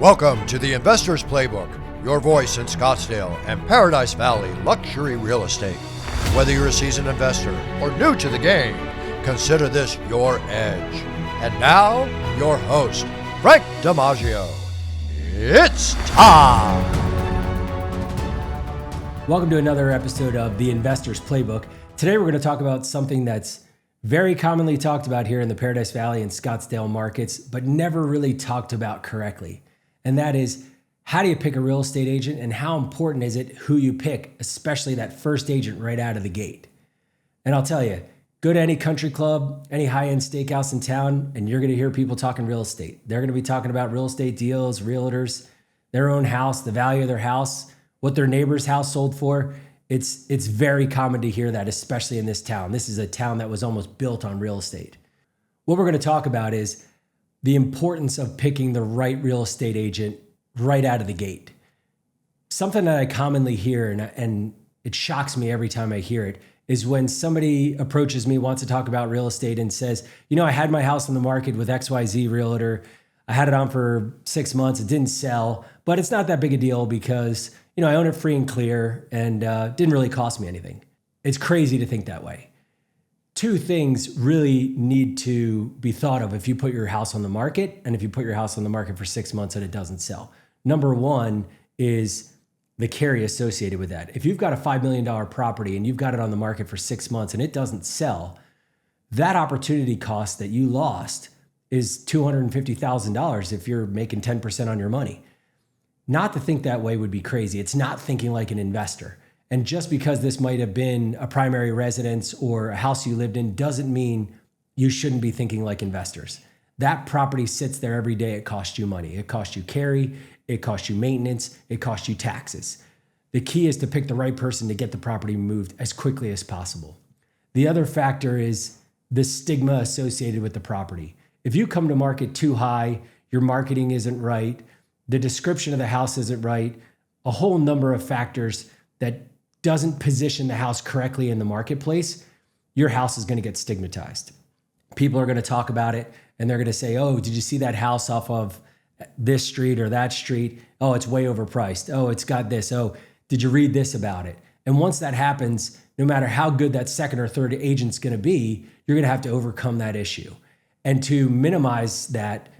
Welcome to the Investors Playbook, your voice in Scottsdale and Paradise Valley luxury real estate. Whether you're a seasoned investor or new to the game, consider this your edge. And now, your host, Frank DiMaggio. It's time! Welcome to another episode of the Investors Playbook. Today we're going to talk about something that's very commonly talked about here in the Paradise Valley and Scottsdale markets, but never really talked about correctly. And that is, how do you pick a real estate agent and how important is it who you pick, especially that first agent right out of the gate? And I'll tell you, go to any country club, any high-end steakhouse in town, and you're going to hear people talking real estate. They're going to be talking about real estate deals, realtors, their own house, the value of their house, what their neighbor's house sold for. It's very common to hear that, especially in this town. This is a town that was almost built on real estate. What we're going to talk about is the importance of picking the right real estate agent right out of the gate. Something that I commonly hear, and it shocks me every time I hear it, is when somebody approaches me, wants to talk about real estate and says, I had my house on the market with XYZ realtor. I had it on for 6 months. It didn't sell, but it's not that big a deal because, I own it free and clear and didn't really cost me anything. It's crazy to think that way. Two things really need to be thought of if you put your house on the market and if you put your house on the market for 6 months and it doesn't sell. Number one is the carry associated with that. If you've got a $5 million property and you've got it on the market for 6 months and it doesn't sell, that opportunity cost that you lost is $250,000 if you're making 10% on your money. Not to think that way would be crazy. It's not thinking like an investor. And just because this might have been a primary residence or a house you lived in doesn't mean you shouldn't be thinking like investors. That property sits there every day. It costs you money. It costs you carry. It costs you maintenance. It costs you taxes. The key is to pick the right person to get the property moved as quickly as possible. The other factor is the stigma associated with the property. If you come to market too high, your marketing isn't right, the description of the house isn't right, a whole number of factors that doesn't position the house correctly in the marketplace, your house is going to get stigmatized. People are going to talk about it and they're going to say, oh, did you see that house off of this street or that street? Oh, it's way overpriced. Oh, it's got this. Oh, did you read this about it? And once that happens, no matter how good that second or third agent's going to be, you're going to have to overcome that issue. And to minimize that,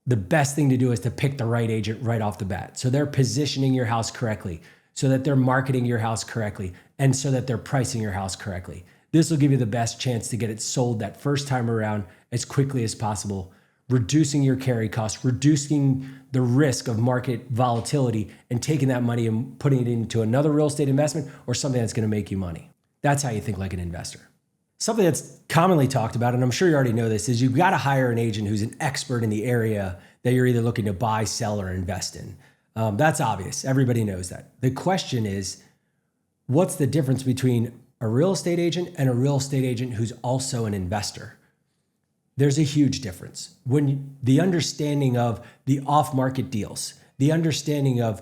the best thing to do is to pick the right agent right off the bat. So they're positioning your house correctly, so that they're marketing your house correctly, and so that they're pricing your house correctly. This will give you the best chance to get it sold that first time around as quickly as possible, reducing your carry costs, reducing the risk of market volatility, and taking that money and putting it into another real estate investment or something that's going to make you money. That's how you think like an investor. Something that's commonly talked about, and I'm sure you already know this, is you've got to hire an agent who's an expert in the area that you're either looking to buy, sell, or invest in. That's obvious. Everybody knows that. The question is, what's the difference between a real estate agent and a real estate agent who's also an investor? There's a huge difference. When the understanding of the off-market deals, the understanding of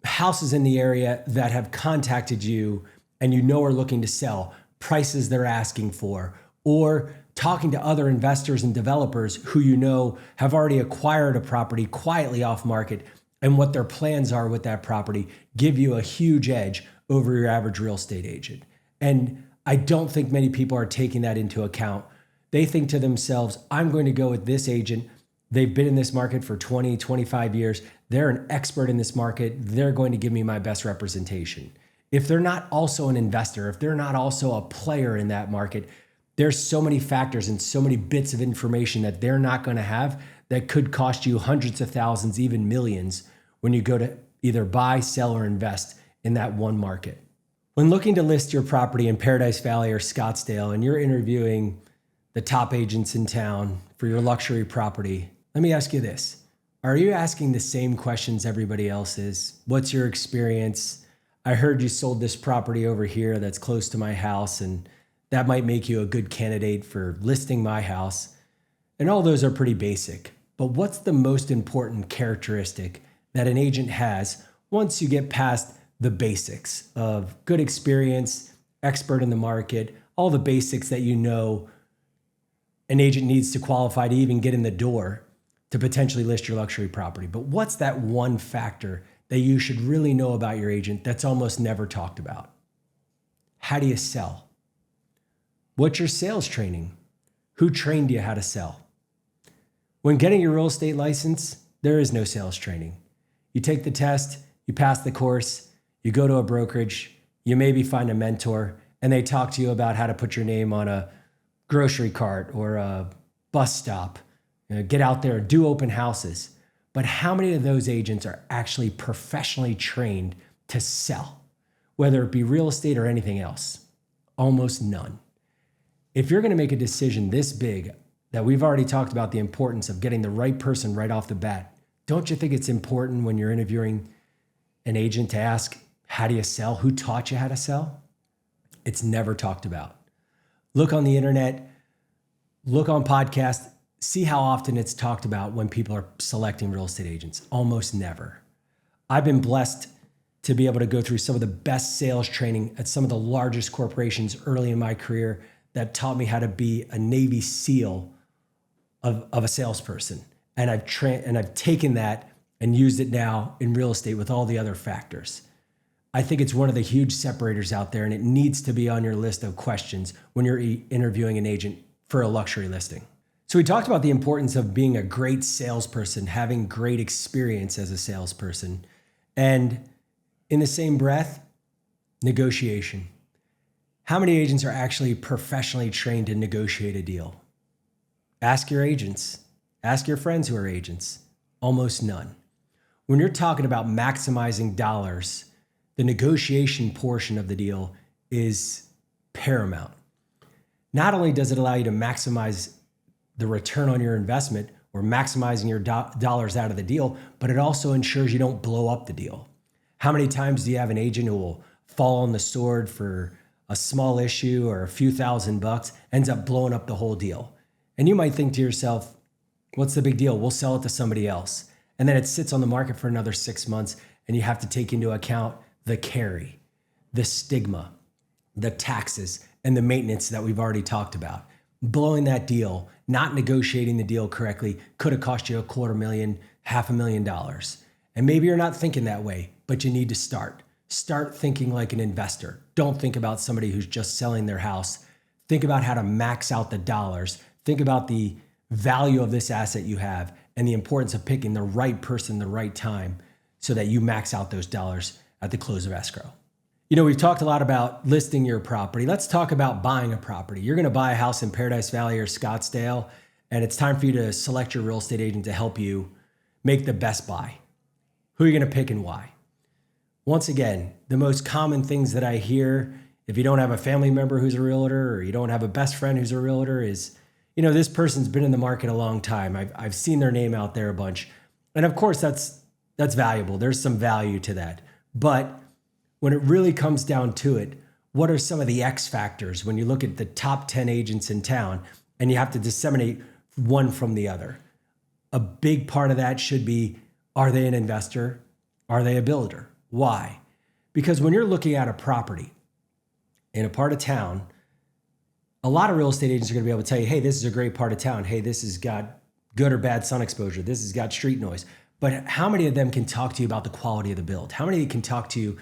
houses in the area that have contacted you and are looking to sell, prices they're asking for, or talking to other investors and developers who have already acquired a property quietly off market and what their plans are with that property, give you a huge edge over your average real estate agent. And I don't think many people are taking that into account. They think to themselves, I'm going to go with this agent. They've been in this market for 20, 25 years. They're an expert in this market. They're going to give me my best representation. If they're not also an investor, if they're not also a player in that market, there's so many factors and so many bits of information that they're not going to have that could cost you hundreds of thousands, even millions, when you go to either buy, sell, or invest in that one market. When looking to list your property in Paradise Valley or Scottsdale and you're interviewing the top agents in town for your luxury property, let me ask you this. Are you asking the same questions everybody else is? What's your experience? I heard you sold this property over here that's close to my house, and that might make you a good candidate for listing my house. And all those are pretty basic. But what's the most important characteristic that an agent has once you get past the basics of good experience, expert in the market, all the basics that an agent needs to qualify to even get in the door? to potentially list your luxury property. But what's that one factor that you should really know about your agent that's almost never talked about? How do you sell? What's your sales training? Who trained you how to sell? When getting your real estate license, there is no sales training. You take the test, you pass the course, you go to a brokerage, you maybe find a mentor, and they talk to you about how to put your name on a grocery cart or a bus stop. Get out there and do open houses. But how many of those agents are actually professionally trained to sell, whether it be real estate or anything else? Almost none. If you're going to make a decision this big, that we've already talked about the importance of getting the right person right off the bat, don't you think it's important when you're interviewing an agent to ask, how do you sell? Who taught you how to sell? It's never talked about. Look on the internet, look on podcasts, see how often it's talked about when people are selecting real estate agents. Almost never. I've been blessed to be able to go through some of the best sales training at some of the largest corporations early in my career that taught me how to be a Navy SEAL of a salesperson. And I've taken that and used it now in real estate with all the other factors. I think it's one of the huge separators out there, and it needs to be on your list of questions when you're interviewing an agent for a luxury listing. So we talked about the importance of being a great salesperson, having great experience as a salesperson, and in the same breath, negotiation. How many agents are actually professionally trained to negotiate a deal? Ask your agents. Ask your friends who are agents. Almost none. When you're talking about maximizing dollars, the negotiation portion of the deal is paramount. Not only does it allow you to maximize the return on your investment or maximizing your dollars out of the deal, but it also ensures you don't blow up the deal. How many times do you have an agent who will fall on the sword for a small issue or a few $1,000, ends up blowing up the whole deal? And you might think to yourself, what's the big deal? We'll sell it to somebody else. And then it sits on the market for another 6 months, and you have to take into account the carry, the stigma, the taxes, and the maintenance that we've already talked about. Blowing that deal, not negotiating the deal correctly, could have cost you $250,000, $500,000. And maybe you're not thinking that way, but you need to start. Start thinking like an investor. Don't think about somebody who's just selling their house. Think about how to max out the dollars. Think about the value of this asset you have and the importance of picking the right person, the right time, so that you max out those dollars at the close of escrow. You know, we've talked a lot about listing your property. Let's talk about buying a property. You're going to buy a house in Paradise Valley or Scottsdale, and it's time for you to select your real estate agent to help you make the best buy. Who are you going to pick and why? Once again, the most common things that I hear, if you don't have a family member who's a realtor or you don't have a best friend who's a realtor, is, you know, this person's been in the market a long time. I've seen their name out there a bunch. And of course, that's valuable. There's some value to that. But when it really comes down to it, what are some of the X factors when you look at the top 10 agents in town and you have to disseminate one from the other? A big part of that should be, are they an investor? Are they a builder? Why? Because when you're looking at a property in a part of town, a lot of real estate agents are going to be able to tell you, hey, this is a great part of town. Hey, this has got good or bad sun exposure. This has got street noise. But how many of them can talk to you about the quality of the build? How many can talk to you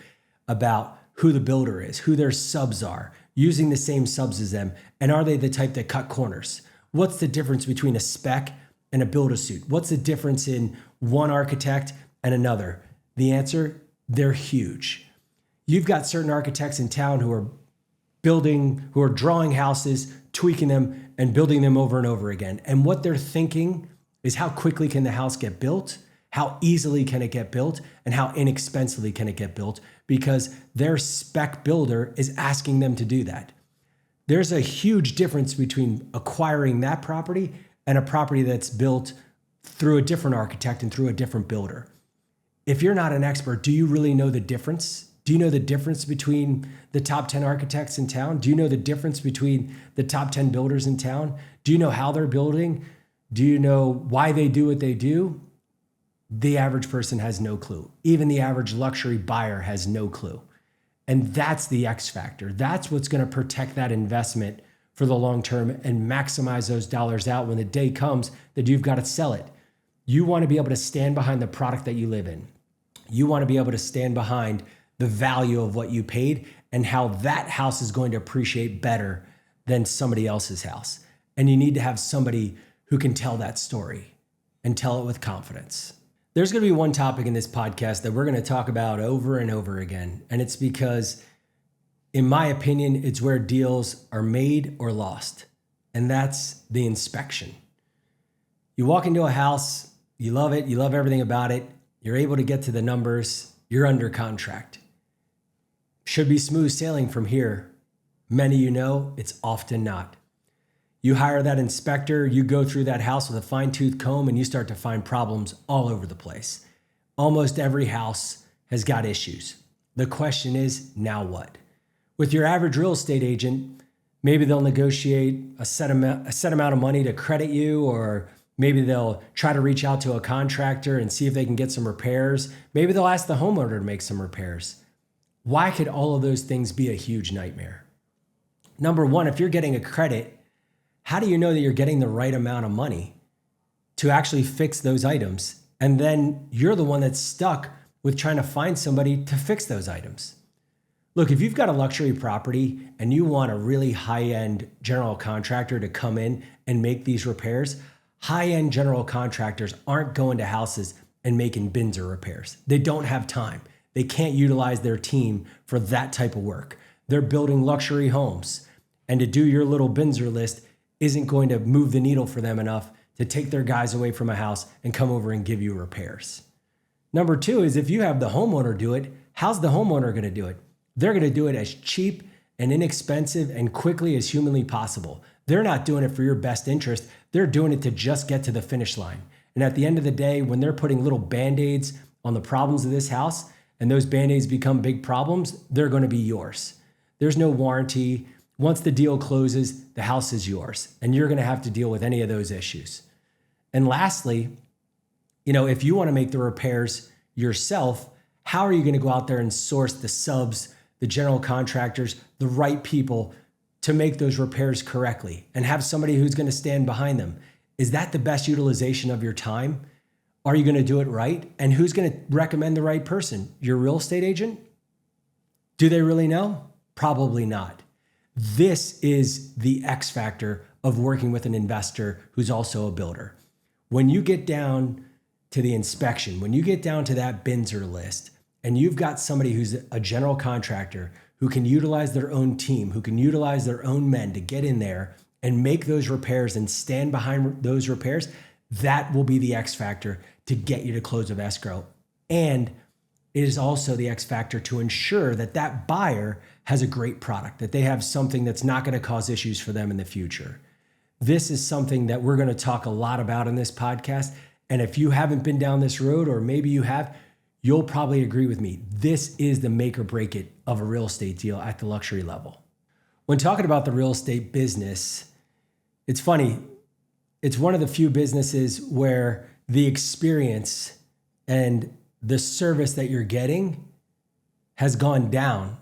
about who the builder is, who their subs are, using the same subs as them, and are they the type that cut corners? What's the difference between a spec and a build-a-suit? What's the difference in one architect and another? The answer, they're huge. You've got certain architects in town who are drawing houses, tweaking them, and building them over and over again. And what they're thinking is, how quickly can the house get built? How easily can it get built? And how inexpensively can it get built? Because their spec builder is asking them to do that. There's a huge difference between acquiring that property and a property that's built through a different architect and through a different builder. If you're not an expert, do you really know the difference? Do you know the difference between the top 10 architects in town? Do you know the difference between the top 10 builders in town? Do you know how they're building? Do you know why they do what they do? The average person has no clue. Even the average luxury buyer has no clue. And that's the X factor. That's what's going to protect that investment for the long term and maximize those dollars out when the day comes that you've got to sell it. You want to be able to stand behind the product that you live in. You want to be able to stand behind the value of what you paid and how that house is going to appreciate better than somebody else's house. And you need to have somebody who can tell that story and tell it with confidence. There's going to be one topic in this podcast that we're going to talk about over and over again. And it's because, in my opinion, it's where deals are made or lost. And that's the inspection. You walk into a house, you love it, you love everything about it, you're able to get to the numbers, you're under contract. Should be smooth sailing from here. Many of you know it's often not. You hire that inspector, you go through that house with a fine-tooth comb, and you start to find problems all over the place. Almost every house has got issues. The question is, now what? With your average real estate agent, maybe they'll negotiate a set amount of money to credit you, or maybe they'll try to reach out to a contractor and see if they can get some repairs. Maybe they'll ask the homeowner to make some repairs. Why could all of those things be a huge nightmare? Number one, if you're getting a credit, how do you know that you're getting the right amount of money to actually fix those items? And then you're the one that's stuck with trying to find somebody to fix those items. Look, if you've got a luxury property and you want a really high-end general contractor to come in and make these repairs, high-end general contractors aren't going to houses and making bins or repairs. They don't have time. They can't utilize their team for that type of work. They're building luxury homes. And to do your little Binzer list isn't going to move the needle for them enough to take their guys away from a house and come over and give you repairs. Number two is, if you have the homeowner do it, how's the homeowner going to do it? They're going to do it as cheap and inexpensive and quickly as humanly possible. They're not doing it for your best interest. They're doing it to just get to the finish line. And at the end of the day, when they're putting little Band-Aids on the problems of this house, and those Band-Aids become big problems, they're going to be yours. There's no warranty. Once the deal closes, the house is yours, and you're going to have to deal with any of those issues. And lastly, if you want to make the repairs yourself, how are you going to go out there and source the subs, the general contractors, the right people to make those repairs correctly and have somebody who's going to stand behind them? Is that the best utilization of your time? Are you going to do it right? And who's going to recommend the right person? Your real estate agent? Do they really know? Probably not. This is the X factor of working with an investor who's also a builder. When you get down to the inspection, when you get down to that Binzer list, and you've got somebody who's a general contractor who can utilize their own team, who can utilize their own men to get in there and make those repairs and stand behind those repairs, that will be the X factor to get you to close of escrow. And it is also the X factor to ensure that that buyer has a great product, that they have something that's not going to cause issues for them in the future. This is something that we're going to talk a lot about in this podcast. And if you haven't been down this road, or maybe you have, you'll probably agree with me. This is the make or break it of a real estate deal at the luxury level. When talking about the real estate business, it's funny. It's one of the few businesses where the experience and the service that you're getting has gone down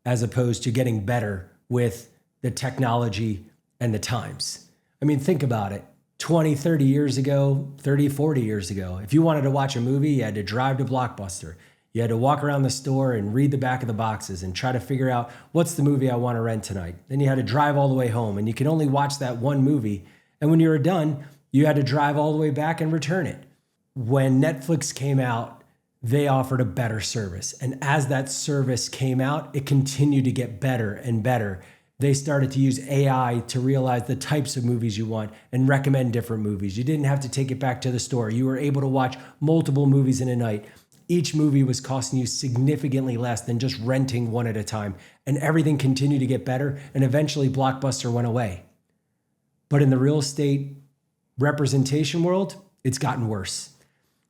as opposed to getting better with the technology and the times. I mean, think about it. 20, 30 years ago, 30, 40 years ago, if you wanted to watch a movie, you had to drive to Blockbuster. You had to walk around the store and read the back of the boxes and try to figure out, what's the movie I want to rent tonight? Then you had to drive all the way home, and you could only watch that one movie. And when you were done, you had to drive all the way back and return it. When Netflix came out, they offered a better service. And as that service came out, it continued to get better and better. They started to use AI to realize the types of movies you want and recommend different movies. You didn't have to take it back to the store. You were able to watch multiple movies in a night. Each movie was costing you significantly less than just renting one at a time. And everything continued to get better. And eventually Blockbuster went away. But in the real estate representation world, it's gotten worse.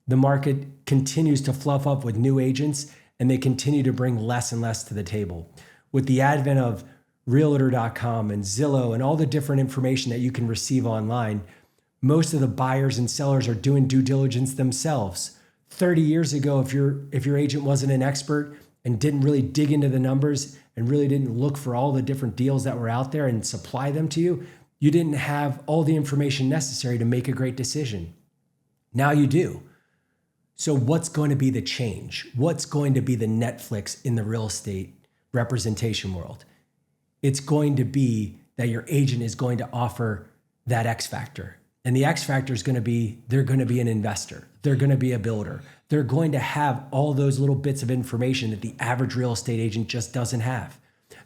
The market continues to fluff up with new agents, and they continue to bring less and less to the table. With the advent of realtor.com and Zillow and all the different information that you can receive online, most of the buyers and sellers are doing due diligence themselves. 30 years ago, if your agent wasn't an expert and didn't really dig into the numbers and really didn't look for all the different deals that were out there and supply them to you, you didn't have all the information necessary to make a great decision. Now you do. So what's going to be the change? What's going to be the Netflix in the real estate representation world? It's going to be that your agent is going to offer that X factor. And the X factor is going to be, they're going to be an investor. They're going to be a builder. They're going to have all those little bits of information that the average real estate agent just doesn't have.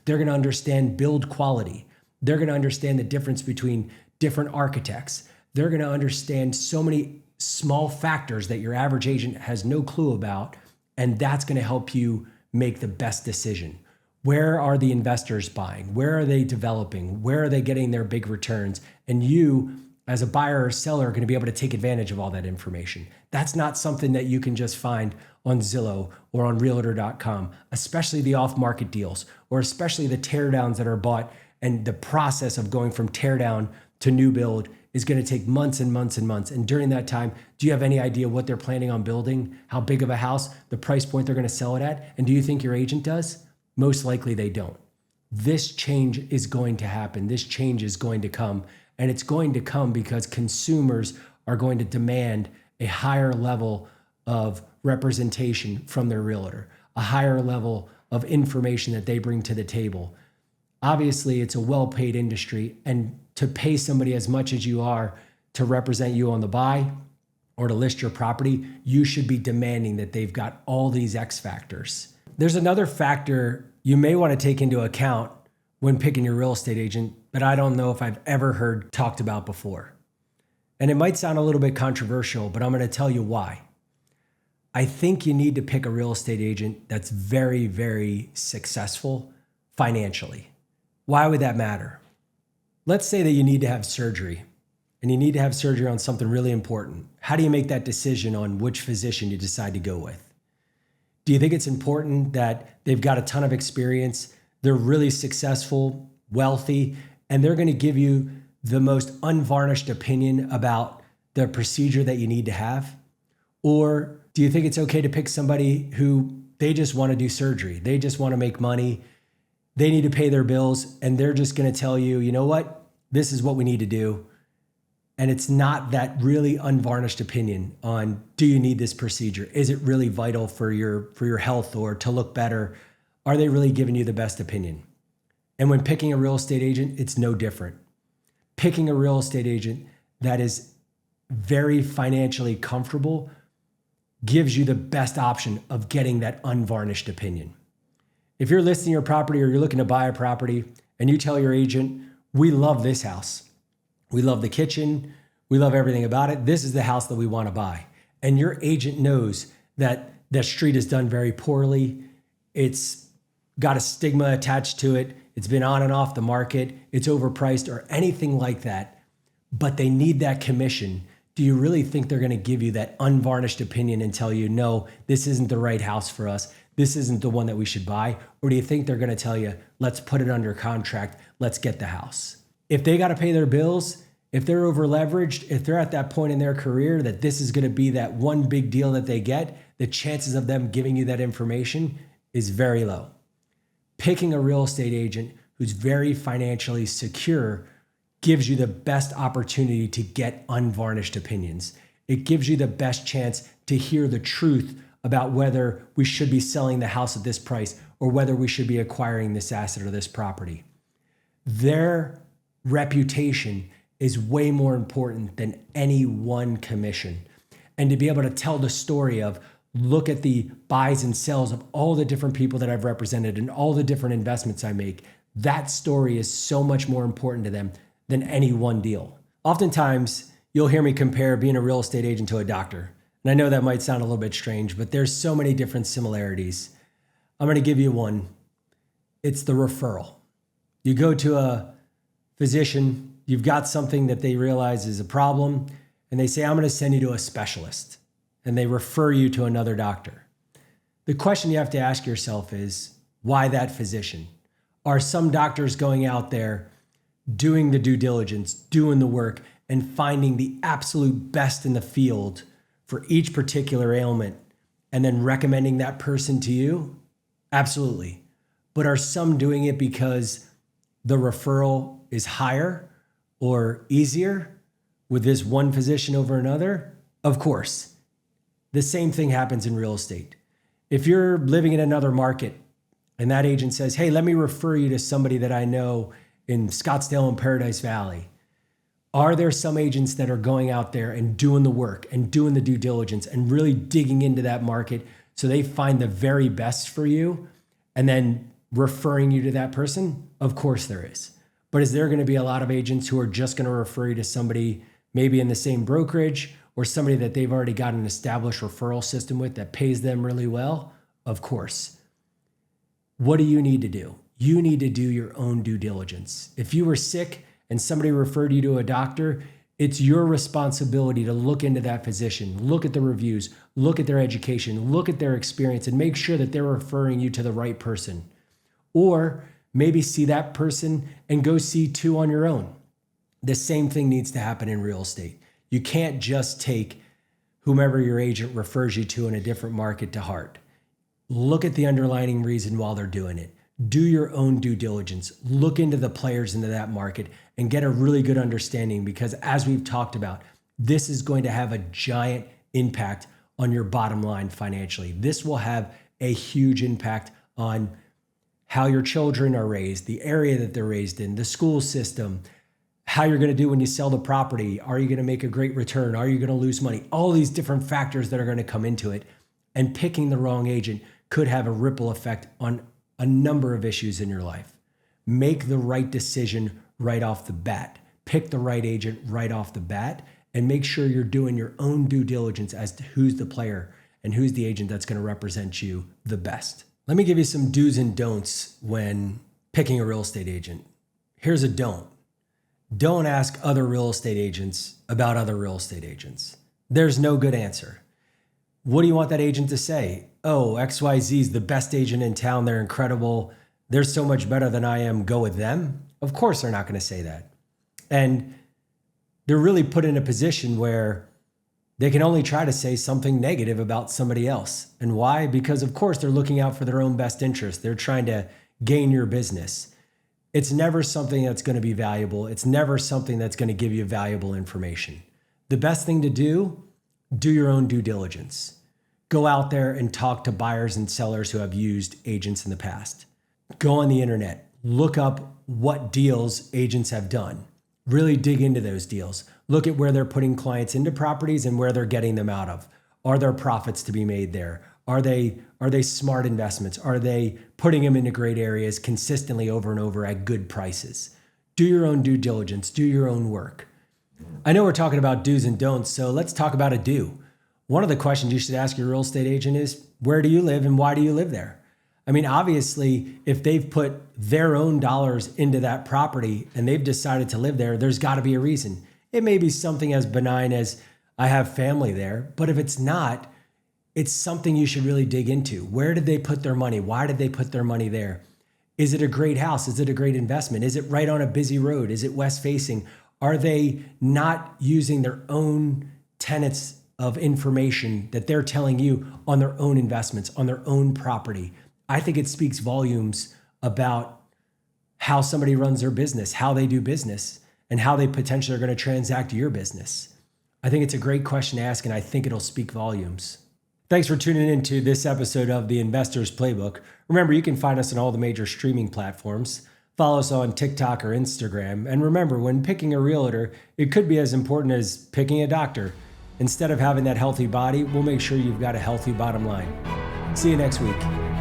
They're going to understand build quality. They're going to understand the difference between different architects. They're going to understand so many small factors that your average agent has no clue about. And that's going to help you make the best decision. Where are the investors buying? Where are they developing? Where are they getting their big returns? And you, as a buyer or seller, are going to be able to take advantage of all that information. That's not something that you can just find on Zillow or on realtor.com, especially the off-market deals, or especially the teardowns that are bought. And the process of going from teardown to new build is going to take months and months and months. And during that time, do you have any idea what they're planning on building, how big of a house, the price point they're going to sell it at? And do you think your agent does? Most likely they don't. This change is going to happen. This change is going to come. And it's going to come because consumers are going to demand a higher level of representation from their realtor, a higher level of information that they bring to the table. Obviously, it's a well-paid industry, and to pay somebody as much as you are to represent you on the buy or to list your property, you should be demanding that they've got all these X factors. There's another factor you may want to take into account when picking your real estate agent, but I don't know if I've ever heard talked about before. And it might sound a little bit controversial, but I'm going to tell you why. I think you need to pick a real estate agent that's very, very successful financially. Why would that matter? Let's say that you need to have surgery, and you need to have surgery on something really important. How do you make that decision on which physician you decide to go with? Do you think it's important that they've got a ton of experience, they're really successful, wealthy, and they're going to give you the most unvarnished opinion about the procedure that you need to have? Or do you think it's okay to pick somebody who they just want to do surgery, they just want to make money, they need to pay their bills, and they're just going to tell you, you know what, this is what we need to do. And it's not that really unvarnished opinion on, do you need this procedure? Is it really vital for your health or to look better? Are they really giving you the best opinion? And when picking a real estate agent, it's no different. Picking a real estate agent that is very financially comfortable gives you the best option of getting that unvarnished opinion. If you're listing your property or you're looking to buy a property and you tell your agent, we love this house. We love the kitchen. We love everything about it. This is the house that we want to buy. And your agent knows that the street is done very poorly. It's got a stigma attached to it. It's been on and off the market. It's overpriced or anything like that. But they need that commission. Do you really think they're going to give you that unvarnished opinion and tell you, no, this isn't the right house for us. This isn't the one that we should buy? Or do you think they're going to tell you, let's put it under contract. Let's get the house. If they got to pay their bills, if they're over leveraged, if they're at that point in their career that this is going to be that one big deal that they get, the chances of them giving you that information is very low. Picking a real estate agent who's very financially secure gives you the best opportunity to get unvarnished opinions. It gives you the best chance to hear the truth about whether we should be selling the house at this price or whether we should be acquiring this asset or this property. Their reputation is way more important than any one commission. And to be able to tell the story of, look at the buys and sells of all the different people that I've represented and all the different investments I make, that story is so much more important to them than any one deal. Oftentimes, you'll hear me compare being a real estate agent to a doctor. And I know that might sound a little bit strange, but there's so many different similarities. I'm going to give you one. It's the referral. You go to a physician, you've got something that they realize is a problem, and they say, I'm going to send you to a specialist, and they refer you to another doctor. The question you have to ask yourself is, why that physician? Are some doctors going out there doing the due diligence, doing the work, and finding the absolute best in the field for each particular ailment, and then recommending that person to you? Absolutely. But are some doing it because the referral is higher or easier with this one physician over another? Of course, the same thing happens in real estate. If you're living in another market and that agent says, hey, let me refer you to somebody that I know in Scottsdale and Paradise Valley, are there some agents that are going out there and doing the work and doing the due diligence and really digging into that market so they find the very best for you and then referring you to that person? Of course there is. But is there going to be a lot of agents who are just going to refer you to somebody maybe in the same brokerage or somebody that they've already got an established referral system with that pays them really well? Of course. What do you need to do? You need to do your own due diligence. If you were sick and somebody referred you to a doctor, it's your responsibility to look into that physician, look at the reviews, look at their education, look at their experience, and make sure that they're referring you to the right person. Or maybe see that person and go see two on your own. The same thing needs to happen in real estate. You can't just take whomever your agent refers you to in a different market to heart. Look at the underlying reason while they're doing it. Do your own due diligence. Look into the players into that market and get a really good understanding, because as we've talked about, this is going to have a giant impact on your bottom line financially. This will have a huge impact on how your children are raised, the area that they're raised in, the school system, how you're going to do when you sell the property. Are you going to make a great return? Are you going to lose money? All these different factors that are going to come into it. And picking the wrong agent could have a ripple effect on a number of issues in your life. Make the right decision right off the bat. Pick the right agent right off the bat, and make sure you're doing your own due diligence as to who's the player and who's the agent that's going to represent you the best. Let me give you some do's and don'ts when picking a real estate agent. Here's a don't. Don't ask other real estate agents about other real estate agents. There's no good answer. What do you want that agent to say? Oh, XYZ is the best agent in town. They're incredible. They're so much better than I am. Go with them. Of course, they're not going to say that. And they're really put in a position where they can only try to say something negative about somebody else. And why? Because of course they're looking out for their own best interest. They're trying to gain your business. It's never something that's going to be valuable. It's never something that's going to give you valuable information. The best thing to do your own due diligence. Go out there and talk to buyers and sellers who have used agents in the past. Go on the internet, look up what deals agents have done. Really dig into those deals. Look at where they're putting clients into properties and where they're getting them out of. Are there profits to be made there? Are they smart investments? Are they putting them into great areas consistently over and over at good prices? Do your own due diligence. Do your own work. I know we're talking about do's and don'ts, so let's talk about a do. One of the questions you should ask your real estate agent is, where do you live and why do you live there? I mean, obviously, if they've put their own dollars into that property and they've decided to live there, there's got to be a reason. It may be something as benign as, I have family there, but if it's not, it's something you should really dig into. Where did they put their money? Why did they put their money there? Is it a great house? Is it a great investment? Is it right on a busy road? Is it west facing? Are they not using their own tenets of information that they're telling you on their own investments, on their own property? I think it speaks volumes about how somebody runs their business, how they do business, and how they potentially are going to transact your business. I think it's a great question to ask, and I think it'll speak volumes. Thanks for tuning in to this episode of the Investors Playbook. Remember, you can find us on all the major streaming platforms. Follow us on TikTok or Instagram. And remember, when picking a realtor, it could be as important as picking a doctor. Instead of having that healthy body, we'll make sure you've got a healthy bottom line. See you next week.